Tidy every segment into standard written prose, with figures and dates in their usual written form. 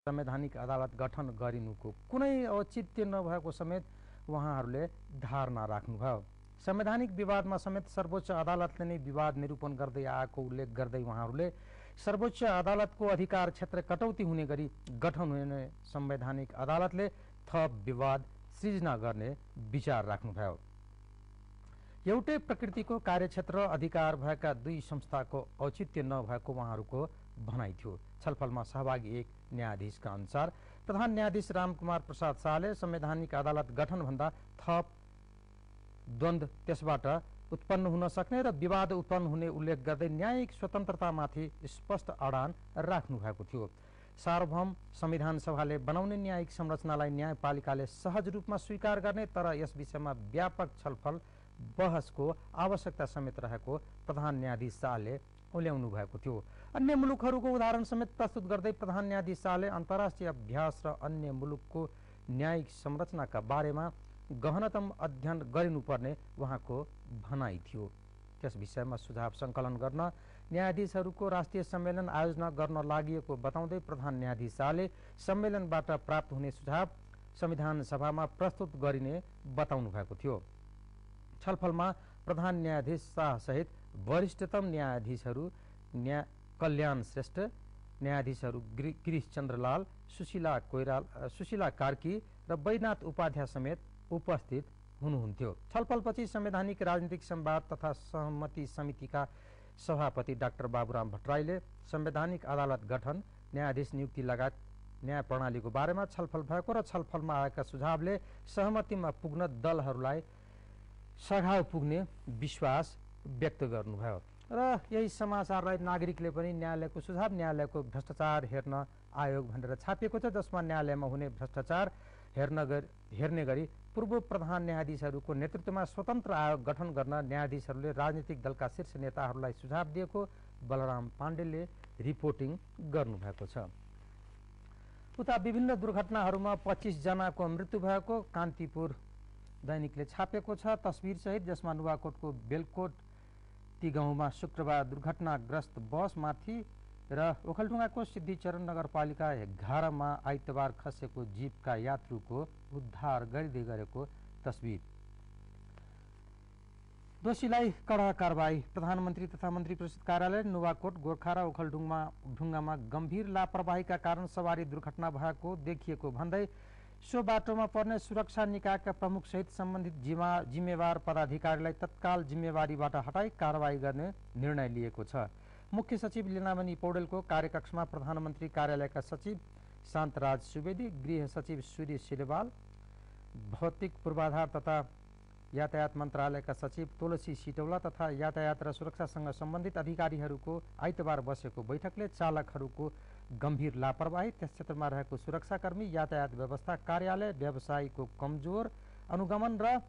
संवैधानिक अदालत गठन गरिनुको कुनै औचित्य नभएको समेत उहाँहरूले धारणा राख्नुभयो। संवैधानिक विवादमा समेत सर्वोच्च अदालतले नै विवाद निरूपण गर्दै आएको उल्लेख गर्दै उहाँहरूले सर्वोच्च अदालतको अधिकार क्षेत्र कटौती हुने गरी गठन हुने संवैधानिक अदालतले थप विवाद सृजना गर्ने विचार राख्नुभयो। एउटै प्रकृतिको कार्यक्षेत्र अधिकार भएका दुई संस्थाको औचित्य नभएको उहाँहरूको भनाइ थियो। छलफलमा सहभागी एक न्यायाधीशका अनुसार प्रधान न्यायाधीश रामकुमार प्रसाद शाहले संवैधानिक अदालत गठनभन्दा थप द्वन्द्व त्यसबाट उत्पन्न हुन सक्ने र विवाद उत्पन्न हुने उल्लेख गर्दै न्यायिक स्वतन्त्रतामाथि स्पष्ट अडान राख्नु भएको थियो। सार्वभौम संविधान सभाले बनाउने न्यायिक संरचनालाई न्यायपालिकाले सहज रूपमा स्वीकार गर्ने तर यस विषयमा व्यापक छलफल बहसको आवश्यकता समेत रहेको प्रधान न्यायाधीश शाहले उल्ल्याउनु भएको थियो। अन्य मुलुकहरूको उदाहरण समेत प्रस्तुत गर्दै प्रधान न्यायाधीश शाहले अन्तर्राष्ट्रिय अभ्यास र अन्य मुलुकको न्यायिक संरचनाका बारेमा गहनतम अध्ययन गरिनुपर्ने उहाँको भनाइ थियो। त्यस विषयमा सुझाव सङ्कलन गर्न न्यायाधीशहरूको राष्ट्रिय सम्मेलन आयोजना गर्न लागि बताउँदै प्रधान न्यायाधीश शाहले सम्मेलनबाट प्राप्त हुने सुझाव संविधान सभामा प्रस्तुत गरिने बताउनु भएको थियो। छलफलमा प्रधान न्यायाधीश शाह सहित वरिष्ठतम न्यायाधीशहरू कल्याण श्रेष्ठ, न्यायाधीशहरू गिरीश चन्द्रलाल, सुशीला कार्की र बैजनाथ उपाध्याय समेत उपस्थित हुनुहुन्थ्यो। छलफलपछि संवैधानिक राजनीतिक संवाद तथा सहमति समितिका सभापति डाक्टर बाबुराम भट्टराईले संवैधानिक अदालत गठन, न्यायाधीश नियुक्ति लगायत न्याय प्रणालीको बारेमा छलफल भएको र छलफलमा आएका सुझावले सहमतिमा पुग्न दलहरूलाई सघाउ पुग्ने विश्वास व्यक्त गर्नुभयो। र यही समाचारलाई नागरिकले पनि न्यायालयको सुझाव न्यायालयको भ्रष्टाचार हेर्न आयोग भनेर छापिएको छ, जसमा न्यायालयमा हुने भ्रष्टाचार हेर्ने गरी पूर्व प्रधान न्यायाधीशहरूको नेतृत्वमा स्वतन्त्र आयोग गठन गर्न न्यायाधीशहरूले राजनीतिक दलका शीर्ष नेताहरूलाई सुझाव दिएको बलराम पाण्डेले रिपोर्टिङ गर्नुभएको छ। उता विभिन्न दुर्घटनाहरूमा 25 जनाको मृत्यु भएको कान्तिपुर दैनिकले छापेको छ तस्बिर सहित, जसमा नुवाकोटको बेलकोट ती गाउँमा शुक्रबार दुर्घटनाग्रस्त बसमाथि र ओखलढुङ्गाको सिद्धिचरण नगरपालिका 11 मा आइतबार खसेको जीपका यात्रुको उद्धार गरिँदै गरेको तस्बिर। दोषीलाई कडा कारबाही। प्रधानमन्त्री तथा मन्त्री परिषद कार्यालय नुवाकोट, गोर्खा र ओखलढुङ्गामा गम्भीर लापरवाहीका कारण सवारी दुर्घटना भएको देखिएको भन्दै सो बाटोमा पर्ने सुरक्षा निकायका प्रमुख सहित सम्बन्धित जिम्मेवार पदाधिकारीलाई तत्काल जिम्मेवारीबाट हटाई कारवाही गर्ने निर्णय लिएको छ। मुख्य सचिव लीनामणि पौडेलको कार्यकक्षमा प्रधानमन्त्री कार्यालयका सचिव शान्तराज सुवेदी, गृह सचिव सूर्य सिलेवाल, भौतिक पूर्वाधार तथा यातायात मन्त्रालयका सचिव तुलसी सिटौला तथा यातायात र सुरक्षासँग सम्बन्धित अधिकारीहरूको आइतबार बसेको बैठकले चालकहरूको गम्भीर लापरवाही, त्यस क्षेत्रमा रहेको सुरक्षाकर्मी, यातायात व्यवस्था कार्यालय, व्यवसायीको कमजोर अनुगमन र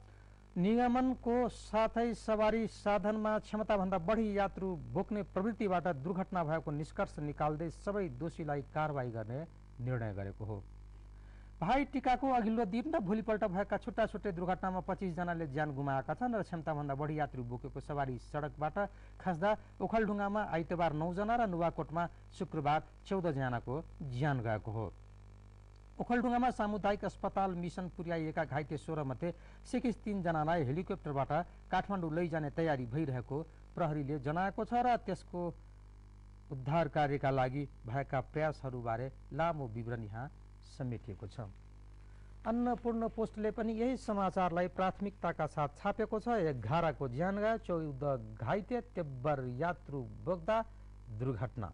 निगमनको साथै सवारी साधनमा क्षमताभन्दा बढी यात्रु बोक्ने प्रवृत्तिबाट दुर्घटना भएको निष्कर्ष निकाल्दै सबै दोषीलाई कारवाही गर्ने निर्णय गरेको हो। भाइ टीकाको अघिल्लो दिन र भोलिपल्ट भएका छुट्टा छुट्टै दुर्घटनामा 25 जनाले ज्यान गुमाएका छन् र क्षमताभन्दा बढी यात्रु बोकेको सवारी सडकबाट खस्दा ओखलढुङ्गामा आइतबार 9 जना र नुवाकोटमा शुक्रबार 14 जनाको ज्यान गएको हो। ओखलढुङ्गामा सामुदायिक अस्पताल मिसन पुर्याइएका घाइते 16 मध्ये 3 जनालाई हेलिकप्टरबाट काठमाडौँ लैजाने तयारी भइरहेको प्रहरीले जनाएको छ र त्यसको उद्धार कार्यका लागि भएका प्रयासहरूबारे लामो विवरण यहाँ समेटिएको छ। अन्नपूर्ण पोस्टले पनि यही समाचारलाई प्राथमिकताका साथ छापेको छ। 11 को ज्यान गयो, 14 घाइते, तेब्बर यात्रु बोक्दा दुर्घटना।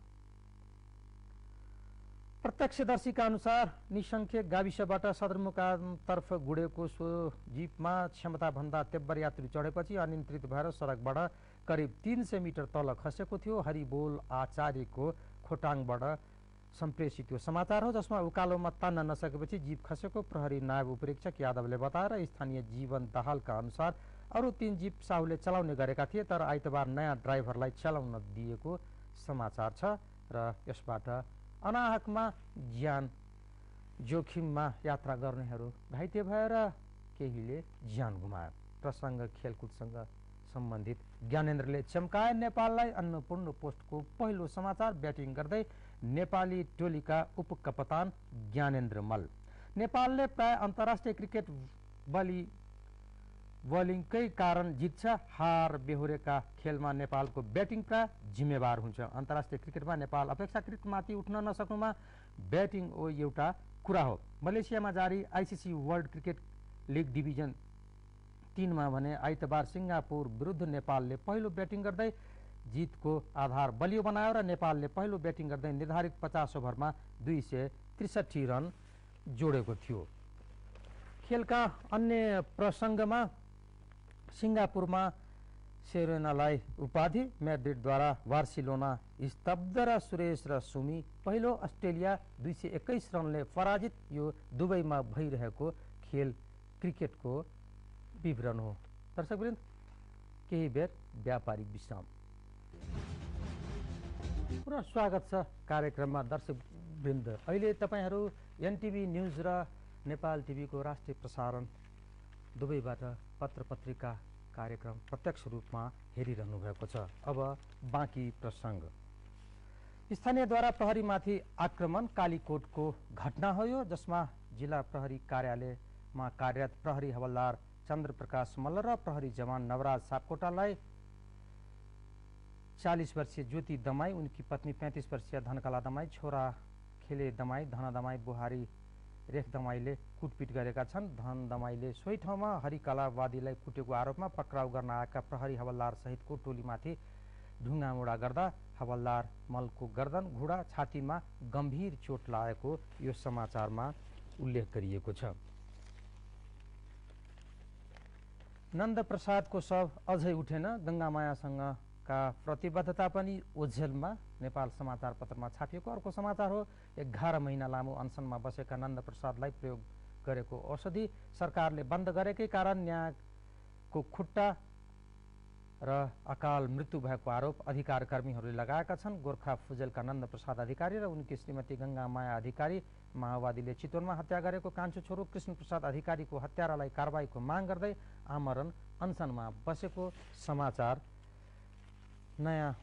प्रत्यक्षदर्शीका अनुसार निसंख्य गाविसबाट सदरमुकामतर्फ गुडेको सो जीपमा क्षमताभन्दा तेब्बर यात्रु चढेपछि अनियन्त्रित भएर सडकबाट करिब 300 मिटर तल खसेको थियो। हरिबोल आचार्यको खोटाङबाट सम्प्रेषित यो समाचार हो, जसमा उकालोमा तान्न नसकेपछि जीप खसेको प्रहरी नायब उपरीक्षक यादवले बताएर स्थानीय जीवन दाहालका अनुसार अरू 3 जीप साहुले चलाउने गरेका थिए, तर आइतबार नयाँ ड्राइभरलाई चलाउन दिएको समाचार छ र यसबाट अनाहकमा ज्यान जोखिममा यात्रा गर्नेहरू घाइते भएर केहीले ज्यान गुमाए। प्रसङ्ग खेलकुदसँग सम्बन्धित ज्ञानेन्द्रले चम्काए नेपाललाई। अन्नपूर्ण पोस्टको पहिलो समाचार ब्याटिङ गर्दै नेपाली टोलीका उपकप्तान ज्ञानेन्द्र मल्ल। नेपालले प्राय अन्तर्राष्ट्रिय क्रिकेट बलिङकै कारण जित्छ। हार बेहोरेका खेलमा नेपालको ब्याटिङ प्राय जिम्मेवार हुन्छ। अन्तर्राष्ट्रिय क्रिकेटमा नेपाल अपेक्षाकृत माथि उठ्न नसक्नुमा ब्याटिङ एउटा कुरा हो। मलेसियामा जारी ICC world cricket league division 3 मा भने आइतबार सिङ्गापुर विरुद्ध नेपालले पहिलो ब्याटिङ गर्दै जितको आधार बलियो बनायो र नेपालले पहिलो ब्याटिङ गर्दै निर्धारित 50 ओभरमा 263 रन जोडेको थियो। खेलका अन्य प्रसङ्गमा सिङ्गापुरमा सेरेनालाई उपाधि, म्याड्रिडद्वारा बार्सिलोना स्तब्ध र सुरेश र सुमी पहिलो, अस्ट्रेलिया 221 रनले पराजित। यो दुबईमा भइरहेको खेल क्रिकेटको विवरण हो। दर्शकवृन्द, केही बेर व्यापारिक विश्राम। पुनः स्वागत छ कार्यक्रममा। दर्शकवृन्द, अहिले तपाईहरू एनटिभी न्युज र नेपाल टिभीको राष्ट्रिय प्रसारण दुवैबाट पत्र पत्रिका कार्यक्रम प्रत्यक्ष रूपमा हेरिरहनु भएको छ। अब बाँकी प्रसङ्ग। स्थानीयद्वारा प्रहरीमाथि आक्रमण कालीकोटको घटना हो यो, जसमा जिल्ला प्रहरी कार्यालयमा कार्यरत प्रहरी हवलदार चन्द्रप्रकाश मल्ल र प्रहरी जवान नवराज सापकोटालाई 40 वर्षीय ज्योति दमाई, उनकी पत्नी 35 वर्षीय धनकला दमाई, छोरा खेले दमाई, धन दमाई, बुहारी रेख दमाईले कुटपिट गरेका छन्। धन दमाईले सोही ठाउँमा हरिकलावादीलाई कुटेको आरोपमा पक्राउ गर्न आएका प्रहरी हवलदार सहितको टोलीमाथि ढुङ्गामुढा गर्दा हवलदार मल्लको गर्दन, घुँडा, छातीमा गम्भीर चोट लागेको यो समाचारमा उल्लेख गरिएको छ। नन्दप्रसादको शव अझै उठेन, गङ्गामायासँगका प्रतिबद्धता पनि ओझेलमा, नेपाल समाचार पत्रमा छापिएको अर्को समाचार हो। 11 महिना लामो अनसनमा बसेका नन्दप्रसादलाई प्रयोग गरेको औषधि सरकारले बन्द गरेकै कारण न्यायको खुट्टा र अकाल मृत्यु भएको आरोप अधिकार कर्मीहरूले लगाएका छन्। गोर्खा फुजेलका नन्दप्रसाद अधिकारी र उनकी श्रीमती गङ्गामाया अधिकारी माओवादीले चितवनमा हत्या गरेको कान्छो छोरो कृष्णप्रसाद अधिकारीको हत्यारालाई कारबाहीको माग गर्दै आमरण अनसनमा बसेको समाचार नयाँ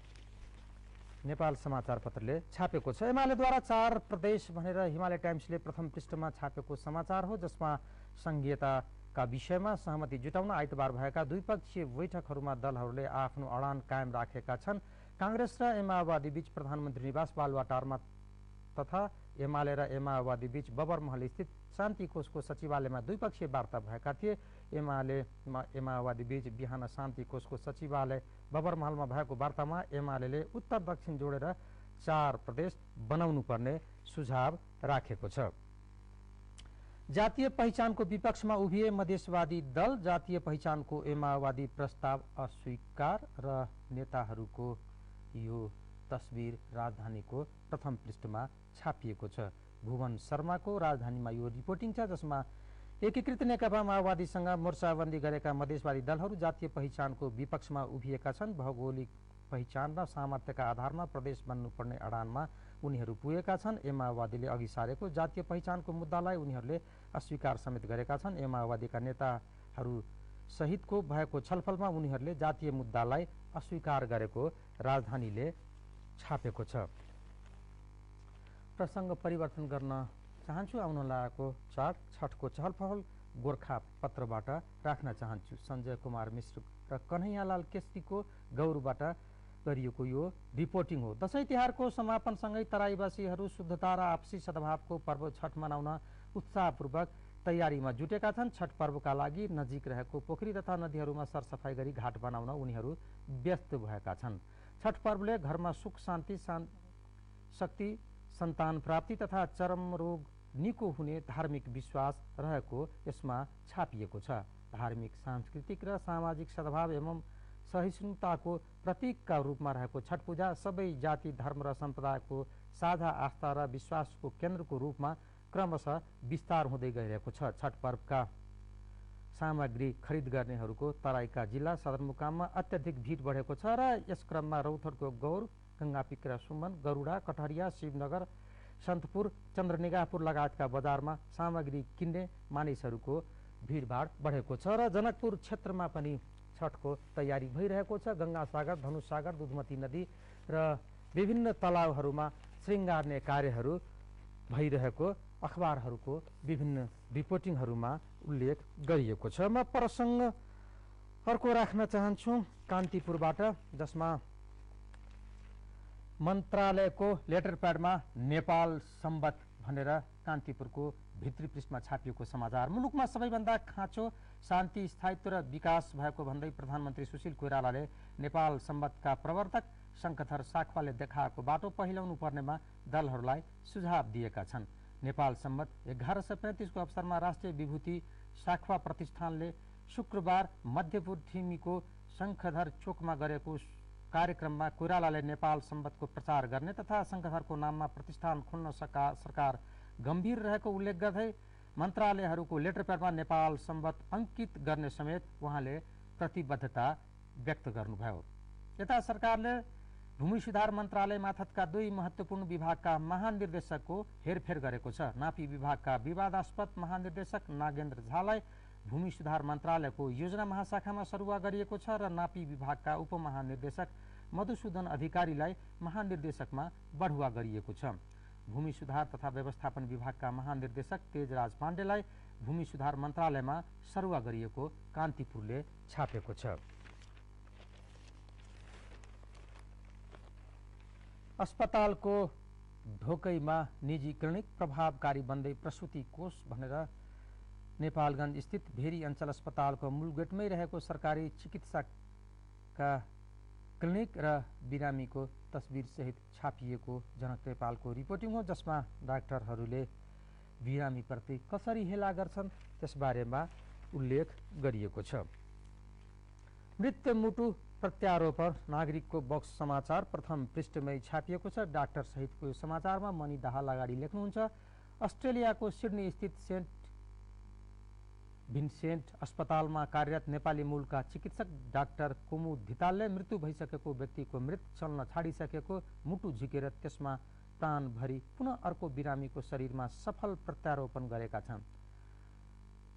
नेपाल समाचार पत्रले छापेको छ। एमालेद्वारा 4 प्रदेश भनेर हिमालय टाइम्सले प्रथम पृष्ठमा छापेको समाचार हो, जसमा संघीयताका विषयमा सहमति जुटाउन आइतबार भएका द्विपक्षीय बैठकहरूमा दलहरूले आफ्नो अडान कायम राखेका छन्। कांग्रेस र एमाओवादी बीच प्रधानमन्त्री निवास बालुवाटारमा तथा एमाले र एमाओवादी बीच बबरमहल स्थित शान्ति कोषको सचिवालयमा द्विपक्षीय वार्ता भएका थिए। एमाओवादी बीच बिहान शान्ति कोषको सचिवालय बबरमहलमा भएको वार्तामा एमाले उत्तर दक्षिण जोडेर 4 प्रदेश बनाउनु पर्ने सुझाव राखेको छ। जातीय पहिचानको विपक्षमा उभिए मधेसवादी दल, जातीय पहिचानको एमाओवादी प्रस्ताव अस्वीकार र नेताहरूको यो तस्बिर राजधानीको प्रथम पृष्ठमा छापिएको छ। भुवन शर्माको राजधानीमा यो रिपोर्टिङ छ, जसमा एकीकृत नेकपा माओवादीसँग मोर्चाबन्दी गरेका मधेसवादी दलहरू जातीय पहिचानको विपक्षमा उभिएका छन्। भौगोलिक पहिचान र सामर्थ्यका आधारमा प्रदेश बन्नुपर्ने अडानमा उनीहरू पुगेका छन्। एमाओवादीले अघि सारेको जातीय पहिचानको मुद्दालाई उनीहरूले अस्वीकार समेत गरेका छन्। एमाओवादीका नेताहरू सहितको भएको छलफलमा उनीहरूले जातीय मुद्दालाई अस्वीकार गरेको राजधानीले छापेको छ। प्रसङ्ग परिवर्तन गर्न चाहन्छु। आउन लागेको चाड छठको चहलपहल गोर्खा पत्रबाट राख्न चाहन्छु। सञ्जय कुमार मिश्र र कन्हैयालाल केसीको गौरबाट गरिएको यो रिपोर्टिङ हो। दशैं तिहारको समापनसँगै तराईवासीहरू शुद्धता र आपसी सद्भावको पर्व छठ मनाउन उत्साहपूर्वक तयारीमा जुटेका छन्। छठ पर्वका लागि नजिक रहेको पोखरी तथा नदीहरूमा सरसफाई गरी घाट बनाउन उनीहरू व्यस्त भएका छन्। छठ पर्वले घरमा सुख शान्ति शक्ति सन्तान प्राप्ति तथा चरम रोग निको हुने धार्मिक विश्वास रहेको यसमा छापिएको छ। धार्मिक, सांस्कृतिक र सामाजिक सद्भाव एवं सहिष्णुताको प्रतीकका रूपमा रहेको छठ पूजा सबै जाति, धर्म र सम्प्रदायको साझा आस्था र विश्वासको केन्द्रको रूपमा क्रमशः विस्तार हुँदै गइरहेको छ। छठ पर्वका सामग्री खरिद गर्नेहरूको तराईका जिल्ला सदरमुकाममा अत्यधिक भिड बढेको छ र यस क्रममा रौथरको गौर, गङ्गापिक र सुमन, गरुडा, कटहरिया, शिवनगर, सन्तपुर, चन्द्रनिगाहपुर लगायतका बजारमा सामग्री किन्ने मानिसहरूको भिडभाड बढेको छ र जनकपुर क्षेत्रमा पनि छठको तयारी भइरहेको छ। गङ्गासागर, धनुषसागर, दुधमती नदी र विभिन्न तलाउहरूमा श्रृङ्गार्ने कार्यहरू भइरहेको अखबारहरूको विभिन्न रिपोर्टिङहरूमा उल्लेख गरिएको छ। म प्रसङ्ग अर्को राख्न चाहन्छु कान्तिपुरबाट, जसमा मन्त्रालयको लेटर प्याडमा नेपाल सम्बत भनेर कान्तिपुरको भित्री पृष्ठमा छापिएको समाचार। मुलुकमा सबैभन्दा खाँचो शान्ति, स्थायित्व र विकास भएको भन्दै प्रधानमन्त्री सुशील कोइरालाले नेपाल सम्बतका प्रवर्तक शङ्खधर साख्वाले देखाएको बाटो पहिल्याउनु पर्नेमा दलहरूलाई सुझाव दिएका छन्। नेपाल सम्बत 1135 को अवसरमा राष्ट्रिय विभूति साख्वा प्रतिष्ठानले शुक्रबार मध्यपूर्व शङ्खधर चोकमा गरेको कार्यक्रममा कोइरालाले नेपाल सम्बतको प्रचार गर्ने तथा शङ्खधरको नाममा प्रतिष्ठान खोल्न सरकार गम्भीर रहेको उल्लेख गर्दै मन्त्रालयहरूको लेटर प्याडमा नेपाल सम्बत अङ्कित गर्ने समेत उहाँले प्रतिबद्धता व्यक्त गर्नुभयो। यता सरकारले भूमि सुधार मन्त्रालय मार्फतका 2 महत्त्वपूर्ण विभागका महानिर्देशकको हेरफेर गरेको छ। नापी विभागका विवादास्पद महानिर्देशक नागेन्द्र झालाई भूमि सुधार मन्त्रालयको योजना महाशाखामा सरुवा गरिएको छ र नापी विभागका उपमहानिर्देशक मधुसूदन अधिकारीलाई महानिर्देशकमा बढुवा गरिएको छ। भूमि सुधार तथा व्यवस्थापन विभागका महानिर्देशक तेजराज पाण्डेलाई भूमि सुधार मन्त्रालयमा सरुवा गरिएको कान्तिपुरले छापेको छ। अस्पतालको ढोकैमा निजी क्लिनिक प्रभावकारी बन्दै प्रसुति कोष भनेर नेपालगञ्ज स्थित भेरी अञ्चल अस्पतालको मूल गेटमै रहेको सरकारी चिकित्साका क्लिनिक र बिरामीको तस्बिरसहित छापिएको जनक नेपालको रिपोर्टिङ हो, जसमा डाक्टरहरूले बिरामीप्रति कसरी हेला गर्छन् त्यसबारेमा उल्लेख गरिएको छ। मृत्यु मुटु प्रत्यारोपण नागरिकको बक्स समाचार प्रथम पृष्ठमै छापिएको छ। डाक्टर सहितको यो समाचारमा मणि दाहाल अगाडि लेख्नुहुन्छ, अस्ट्रेलियाको सिडनी स्थित सेन्ट भिन्सेन्ट अस्पतालमा कार्यरत नेपाली मूलका चिकित्सक डाक्टर कुमुद धितालले मृत्यु भइसकेको व्यक्तिको मृत चल्न छाडिसकेको मुटु झिकेर त्यसमा प्राण भरी पुनः अर्को बिरामीको शरीरमा सफल प्रत्यारोपण गरेका छन्।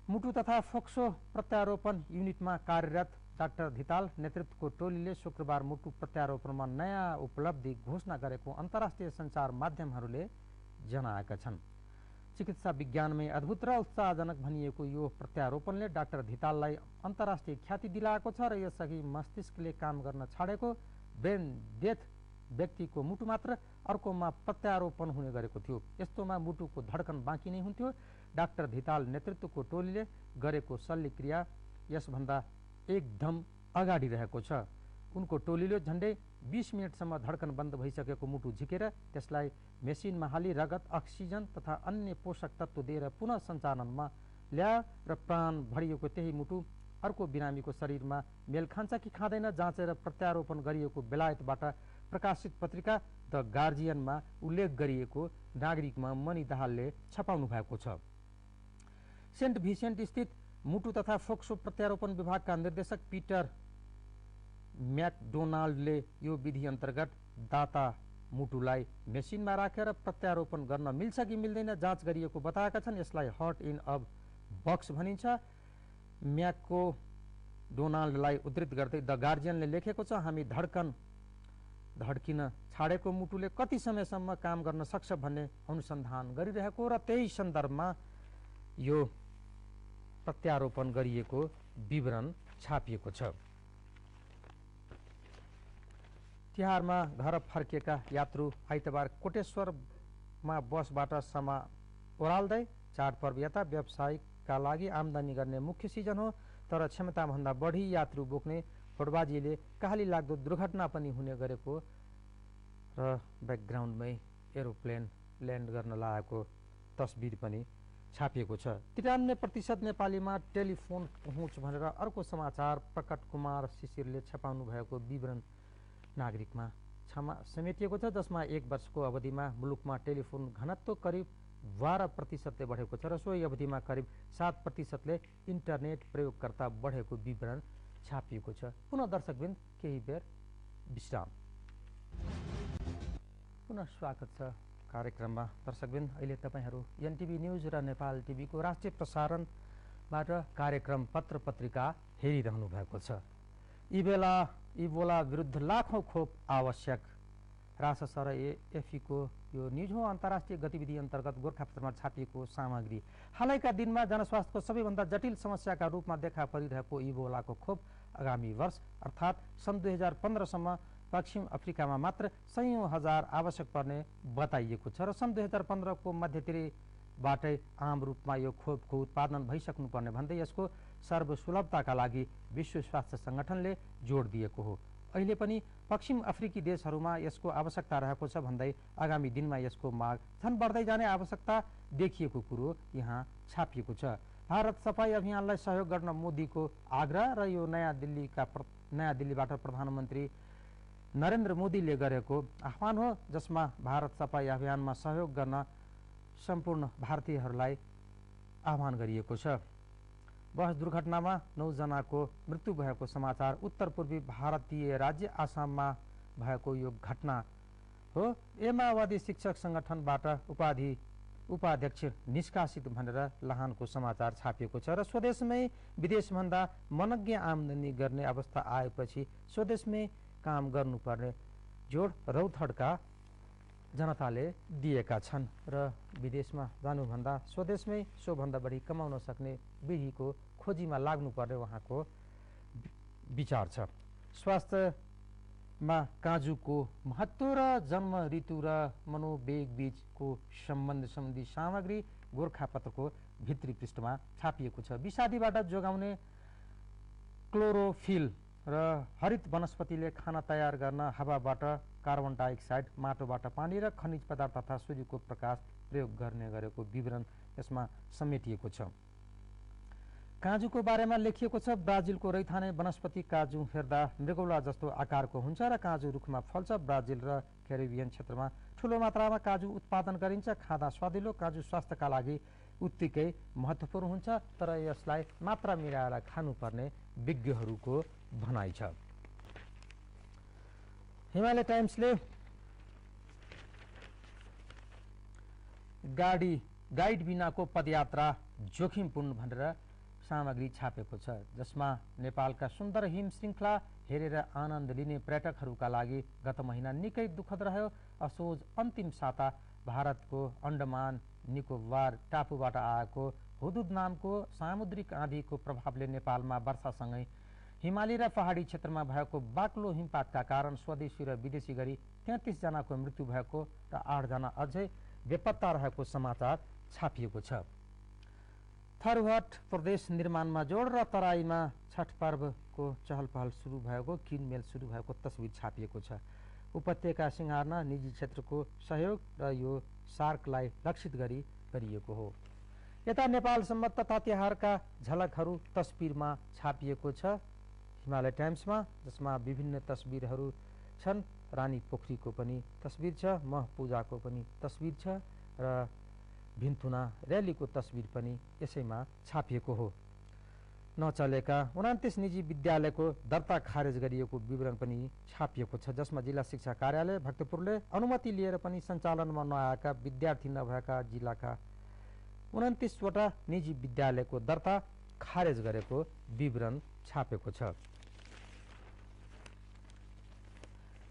मुटु तथा फोक्सो प्रत्यारोपण युनिटमा कार्यरत डाक्टर धिताल नेतृत्वको टोलीले शुक्रबार मुटु प्रत्यारोपणमा नयाँ उपलब्धि घोषणा गरेको अन्तर्राष्ट्रिय सञ्चार माध्यमहरूले जनाएका छन्। चिकित्सा विज्ञानमै अद्भुत र उत्साहजनक भनिएको यो प्रत्यारोपणले डाक्टर धिताललाई अन्तर्राष्ट्रिय ख्याति दिलाएको छ र यसअघि मस्तिष्कले काम गर्न छाडेको ब्रेन डेथ व्यक्तिको मुटु मात्र अर्कोमा प्रत्यारोपण हुने गरेको थियो। यस्तोमा मुटुको धड्कन बाँकी नै हुन्थ्यो। डाक्टर धिताल नेतृत्वको टोलीले गरेको शल्यक्रिया यसभन्दा एकदम अगाडि रहेको छ। उनको टोलीले झन्डै 20 मिनटसम्म धड्कन बन्द भइसकेको मुटु झिकेर त्यसलाई मेसिनमा हाली रगत, अक्सिजन तथा अन्य पोषक तत्त्व दिएर पुनः सञ्चालनमा ल्याए र प्राण भरिएको त्यही मुटु अर्को बिरामीको शरीरमा मेल खान्छ कि खाँदैन जाँचेर प्रत्यारोपण गरिएको बेलायतबाट प्रकाशित पत्रिका द गार्जियनमा उल्लेख गरिएको नागरिकमा मणि दाहालले छपाउनु भएको छ। सेन्ट भिसेन्ट स्थित मुटु तथा फोक्सो प्रत्यारोपण विभागका निर्देशक पिटर म्याकडोनाल्डले यो विधि अन्तर्गत दाता मुटुलाई मेसिनमा राखेर प्रत्यारोपण गर्न मिल्छ कि मिल्दैन जाँच गरिएको बताएका छन्। यसलाई हार्ट इन अ बक्स भनिन्छ। म्याकडोनाल्डलाई उद्धृत गर्दै द गार्जियनले लेखेको छ, हामी धड्किन छाडेको मुटुले कति समयसम्म काम गर्न सक्छ भन्ने अनुसन्धान गरिरहेको र त्यही सन्दर्भमा यो प्रत्यारोपण गरिएको विवरण छापिएको छ। तिहारमा घर फर्केका यात्रु आइतबार कोटेश्वरमा बसबाट समा ओह्राल्दै चाडपर्व यता व्यवसायका लागि आमदानी गर्ने मुख्य सिजन हो, तर क्षमताभन्दा बढी यात्रु बोक्ने फोडबाजीले कहाली लाग्दो दुर्घटना पनि हुने गरेको र ब्याकग्राउन्डमै एरोप्लेन ल्यान्ड गर्न लागेको तस्बिर पनि छापिएको छ। 93% नेपालीमा टेलिफोन पहुँच भनेर अर्को समाचार प्रकट कुमार शिशिरले छपाउनु भएको विवरण नागरिकमा समेटिएको छ, जसमा 1 वर्षको अवधिमा मुलुकमा टेलिफोन घनत्व करिब 12% बढेको छ र सोही अवधिमा करिब 7% इन्टरनेट प्रयोगकर्ता बढेको विवरण छापिएको छ। पुनः दर्शकवृन्द केही बेर विश्राम। पुनः स्वागत छ कार्यक्रममा। दर्शकवृन्द अहिले तपाईहरू एनटिभी न्युज र नेपाल टिभीको राष्ट्रिय प्रसारणबाट कार्यक्रम पत्र पत्रिका हेरिरहनु भएको छ। इबोला विरुद्ध लाखौं खोप आवश्यक, रासस र एएफईको यो निजो अन्तर्राष्ट्रिय गतिविधि अन्तर्गत गोरखापत्रमा छापिएको सामग्री। हालैका दिनमा जनस्वास्थ्यको सबैभन्दा जटिल समस्याका रूपमा देखा परिरहेको इबोलाको खोप आगामी वर्ष अर्थात् सन् 2015सम्म पश्चिम अफ्रिकामा मात्र 100 हजार आवश्यक पर्ने बताइएको छ र सन् 2015 को मध्यतिरबाटै आम रूपमा यो खोपको उत्पादन भइसक्नुपर्ने भन्दै यसको सर्वसुलभताका लागि विश्व स्वास्थ्य संगठनले जोड दिएको हो। अहिले पनि पश्चिम अफ्रिकी देशहरूमा यसको आवश्यकता रहेको छ भन्दै आगामी दिनमा यसको माग झन बढ्दै जाने आवश्यकता देखिएको कुरो यहाँ छापिएको छ। भारत सफाई अभियानलाई सहयोग गर्न मोदीको आग्रह र यो नयाँ दिल्लीबाट प्रधानमन्त्री नरेन्द्र मोदीले गरेको आह्वान हो, जसमा भारत सफाई अभियानमा सहयोग गर्न सम्पूर्ण भारतीयहरूलाई आह्वान गरिएको छ। बस दुर्घटनामा 9 जनाको मृत्यु भएको समाचार। उत्तर पूर्वी भारतीय राज्य आसाममा भएको यो घटना हो। माओवादी शिक्षक संगठनबाट उपाध्यक्ष निष्कासित भनेर लाहानको समाचार छापिएको छ र स्वदेशमै विदेशभन्दा मनज्ञ आमदानी गर्ने अवस्था आएपछि स्वदेशमै काम गर्नुपर्ने जोड रौथडका जनताले दिएका छन् र विदेशमा जानुभन्दा स्वदेशमै सोभन्दा बढी कमाउन सक्ने विधिको खोजीमा लाग्नुपर्ने उहाँको विचार छ। स्वास्थ्यमा काजुको महत्त्व र जन्म ऋतु र मनोवेग बीचको सम्बन्धी सामग्री गोरखापत्रको भित्री पृष्ठमा छापिएको छ। विषादीबाट जोगाउने क्लोरोफिल र हरित वनस्पतिले खाना तयार गर्न हावाबाट कार्बन डाइअक्साइड, माटोबाट पानी र खनिज पदार्थ तथा सूर्यको प्रकाश प्रयोग गर्ने गरेको विवरण यसमा समेटिएको छ। काजुको बारेमा लेखिएको छ, ब्राजिलको रैथाने वनस्पति काजु हेर्दा मृगौला जस्तो आकारको हुन्छ र काजु रुखमा फल्छ। ब्राजिल र क्यारिबियन क्षेत्रमा ठूलो मात्रामा काजु उत्पादन गरिन्छ। खाँदा स्वादिलो काजु स्वास्थ्यका लागि उत्तिकै महत्त्वपूर्ण हुन्छ, तर यसलाई मात्रा मिलाएर खानुपर्ने विज्ञहरूको भनाइ छ। हिमालय टाइम्सले गाइड बिनाको पदयात्रा जोखिमपूर्ण भनेर सामग्री छापेको छ, जसमा नेपालका सुन्दर हिम श्रृङ्खला हेरेर आनन्द लिने पर्यटकहरूका लागि गत महिना निकै दुःखद रह्यो। असोज अन्तिम साता भारतको अन्डमान निकोबार टापुबाट आएको हुदुद नामको सामुद्रिक आँधीको प्रभावले नेपालमा वर्षासँगै हिमाली र पहाडी क्षेत्रमा भएको बाक्लो हिमपातका कारण स्वदेशी र विदेशी गरी 33 जनाको मृत्यु भएको र 8 जना अझै बेपत्ता रहेको समाचार छापिएको छ। थरहट प्रदेश निर्माणमा जोड र तराईमा छठ पर्वको चहलपहल सुरु भएको, किनमेल सुरु भएको तस्बिर छापिएको छ। उपत्यका सिंगार्न निजी क्षेत्रको सहयोग र यो सार्कलाई लक्षित गरी गरिएको हो। यता नेपालसम्म तथा तिहारका झलकहरू तस्बिरमा छापिएको छ हिमालय टाइम्समा, जसमा विभिन्न तस्बिरहरू छन्। रानी पोखरीको पनि तस्बिर छ, मह पूजाको पनि तस्बिर छ र भिन्तुना र्यालीको तस्बिर पनि यसैमा छापिएको हो। नचलेका 29 निजी विद्यालयको दर्ता खारेज गरिएको विवरण पनि छापिएको छ, जसमा जिल्ला शिक्षा कार्यालय भक्तपुरले अनुमति लिएर पनि सञ्चालनमा नआएका विद्यार्थी नभएका जिल्लाका 29 वटा निजी विद्यालयको दर्ता खारेज गरेको विवरण छापेको छ।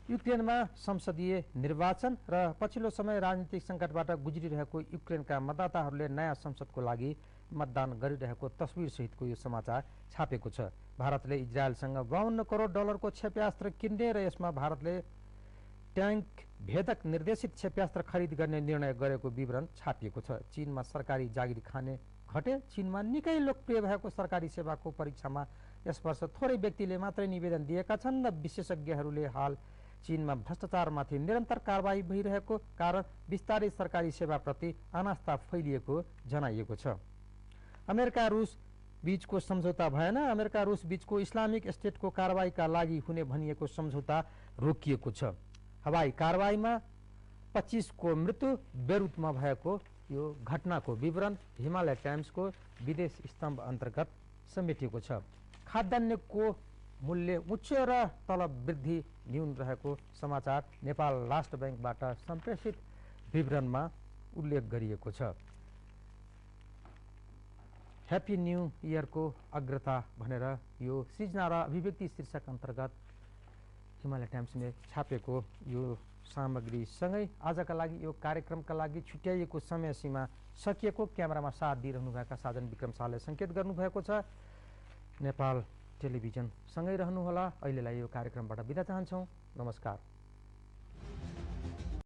युक्रेनमा संसदीय निर्वाचन र पछिल्लो समय राजनीतिक सङ्कटबाट गुज्रिरहेको युक्रेनका मतदाताहरूले नयाँ संसदको लागि मतदान गरिरहेको तस्बिरसहितको यो समाचार छापेको छ। भारतले इजरायलसँग 52 करोड डलरको क्षेप्यास्त्र किन्ने र यसमा भारतले ट्याङ्क भेदक निर्देशित क्षेप्यास्त्र खरिद गर्ने निर्णय गरेको विवरण छापिएको छ। चीनमा सरकारी जागिर खाने घटे। चीनमा निकै लोकप्रिय भएको सरकारी सेवाको परीक्षामा यस वर्ष थोरै व्यक्तिले मात्रै निवेदन दिएका छन् र विशेषज्ञहरूले हाल चीनमा भ्रष्टाचारमाथि निरन्तर कारबाही भइरहेको कारण विस्तारै सरकारी सेवाप्रति अनास्था फैलिएको जनाइएको छ। अमेरिका रूस बीचको सम्झौता भएन। अमेरिका रूस बीचको इस्लामिक स्टेटको कारबाहीका लागि हुने भनिएको सम्झौता रोकिएको छ। हवाई कारबाहीमा 25 को मृत्यु बेरुतमा भएको यो घटनाको विवरण हिमालय टाइम्सको विदेश स्तम्भ अन्तर्गत समेटिएको छ। खाद्यान्नको मूल्य उच्च र तलब वृद्धि न्यून रहेको समाचार नेपाल राष्ट्र ब्याङ्कबाट सम्प्रेषित विवरणमा उल्लेख गरिएको छ। ह्याप्पी न्यू इयरको अग्रता भनेर यो सृजना र अभिव्यक्ति शीर्षक अन्तर्गत हिमालय टाइम्सले छापेको यो सामग्रीसँगै आजका लागि यो कार्यक्रमका लागि छुट्याइएको समय सीमा सकिएको। क्यामेरामा साथ दिइरहनुभएका साजन विक्रम शाहले सङ्केत गर्नुभएको छ। नेपाल टेलिभिजन सँगै रहनुहोला। अहिलेलाई यो कार्यक्रमबाट बिदा चाहन्छौँ। नमस्कार।